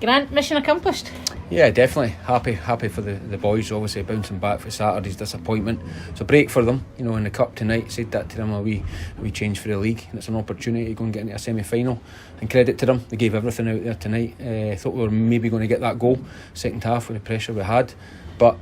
Grant, mission accomplished. Yeah, definitely. Happy for the boys, obviously bouncing back for Saturday's disappointment. It's a break for them, in the cup tonight. Said that to them, a wee change for the league, and it's an opportunity to go and get into a semi-final. And credit to them, they gave everything out there tonight. Thought we were maybe going to get that goal second half with the pressure we had, but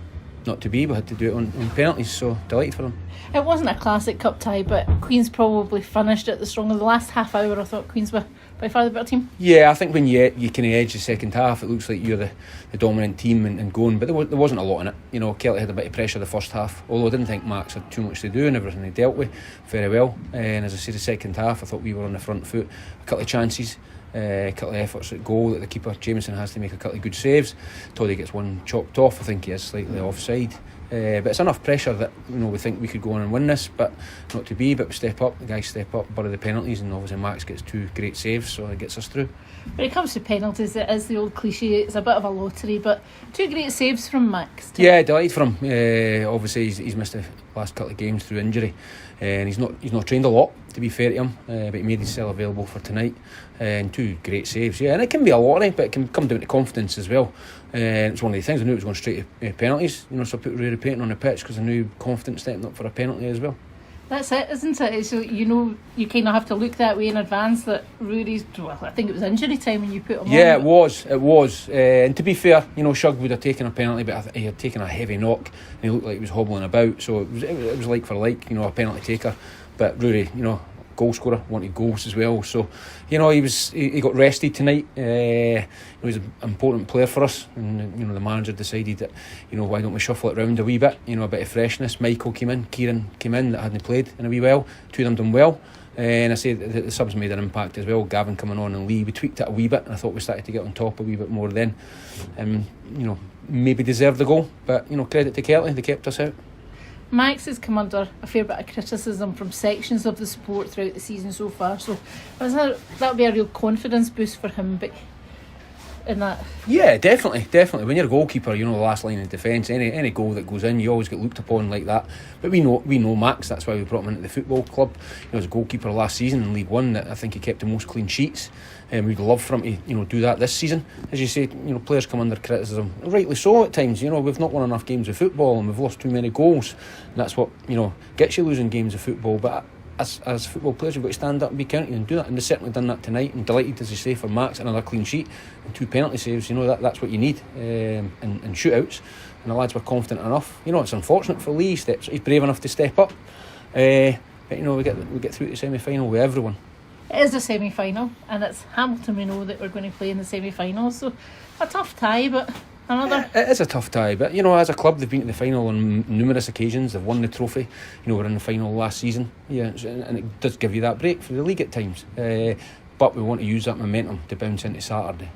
not to be. We had to do it on penalties, so delighted for them. It wasn't a classic cup tie, but Queen's probably finished it the stronger. The last half hour, I thought Queen's were by far the better team. Yeah, I think when you kind of edge the second half, it looks like you're the dominant team and going, but there wasn't a lot in it. Kelty had a bit of pressure the first half, although I didn't think Max had too much to do and everything they dealt with very well. And as I say, the second half, I thought we were on the front foot. A couple of chances, a couple of efforts at goal that the keeper Jameson has to make a couple of good saves. Toddy gets one chopped off. I think he is slightly offside. But it's enough pressure that we think we could go on and win this, but not to be. But we step up, the guys step up, bury the penalties, and obviously Max gets 2 great saves, so it gets us through. When it comes to penalties, it is the old cliche, it's a bit of a lottery, but 2 great saves from Max too. Yeah, delighted for him. Obviously he's missed the last couple of games through injury, and he's not trained a lot, to be fair to him, but he made himself available for tonight, and 2 great saves. Yeah, and it can be a lottery, but it can come down to confidence as well. And it's one of the things, I knew it was going straight to penalties, so I put Ray painting on the pitch because I knew confidence stepping up for a penalty as well. That's it, isn't it? So you kind of have to look that way in advance. That Rory's, I think it was injury time when you put him on. Yeah, it was. And to be fair, Shug would have taken a penalty, but he had taken a heavy knock and he looked like he was hobbling about. So it was like for like, a penalty taker. But Rory, goal scorer, wanted goals as well. So, he got rested tonight. He's an important player for us, and the manager decided that, why don't we shuffle it round a wee bit? A bit of freshness. Michael came in, Kieran came in that hadn't played in a wee while. 2 of them done well. And I say the subs made an impact as well. Gavin coming on and Lee, we tweaked it a wee bit, and I thought we started to get on top a wee bit more then. Maybe deserved the goal, but credit to Kelty, they kept us out. Max has come under a fair bit of criticism from sections of the sport throughout the season so far, so that would be a real confidence boost for him. But in that, yeah, definitely. When you're a goalkeeper, the last line of defence. Any goal that goes in, you always get looked upon like that. But we know Max. That's why we brought him into the football club. As a goalkeeper last season in League One, that I think he kept the most clean sheets. And we'd love for him to do that this season. As you say, players come under criticism, rightly so at times. We've not won enough games of football and we've lost too many goals. And that's what gets you losing games of football. But as football players, you've got to stand up and be counted and do that. And they've certainly done that tonight. And delighted, as you say, for Max, another clean sheet and 2 penalty saves. That's what you need in shootouts. And the lads were confident enough. It's unfortunate for Lee. He's brave enough to step up. But we get through to the semi-final with everyone. It is a semi-final, and it's Hamilton we know that we're going to play in the semi-final, so a tough tie, but another... It is a tough tie, but as a club they've been to the final on numerous occasions. They've won the trophy. We're in the final last season, and it does give you that break for the league at times, but we want to use that momentum to bounce into Saturday.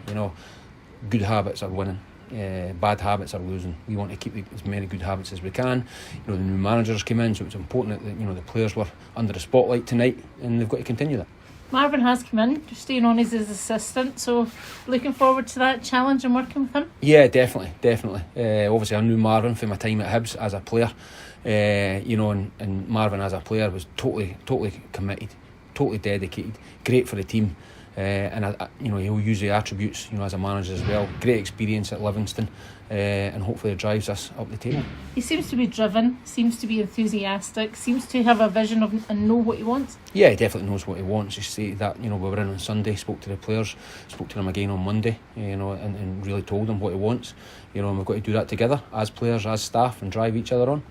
Good habits are winning, bad habits are losing. We want to keep as many good habits as we can. The new managers came in, so it's important that the players were under the spotlight tonight, and they've got to continue that. Marvin has come in, just staying on as his assistant, so looking forward to that challenge and working with him. Yeah, definitely. Obviously I knew Marvin from my time at Hibs as a player, and Marvin as a player was totally committed, totally dedicated, great for the team, and he'll use the attributes as a manager as well. Great experience at Livingston, and hopefully it drives us up the table. He seems to be driven, seems to be enthusiastic, seems to have a vision of and know what he wants. Yeah, he definitely knows what he wants. He stated that, we were in on Sunday, spoke to the players, spoke to them again on Monday, and really told them what he wants. And we've got to do that together as players, as staff, and drive each other on.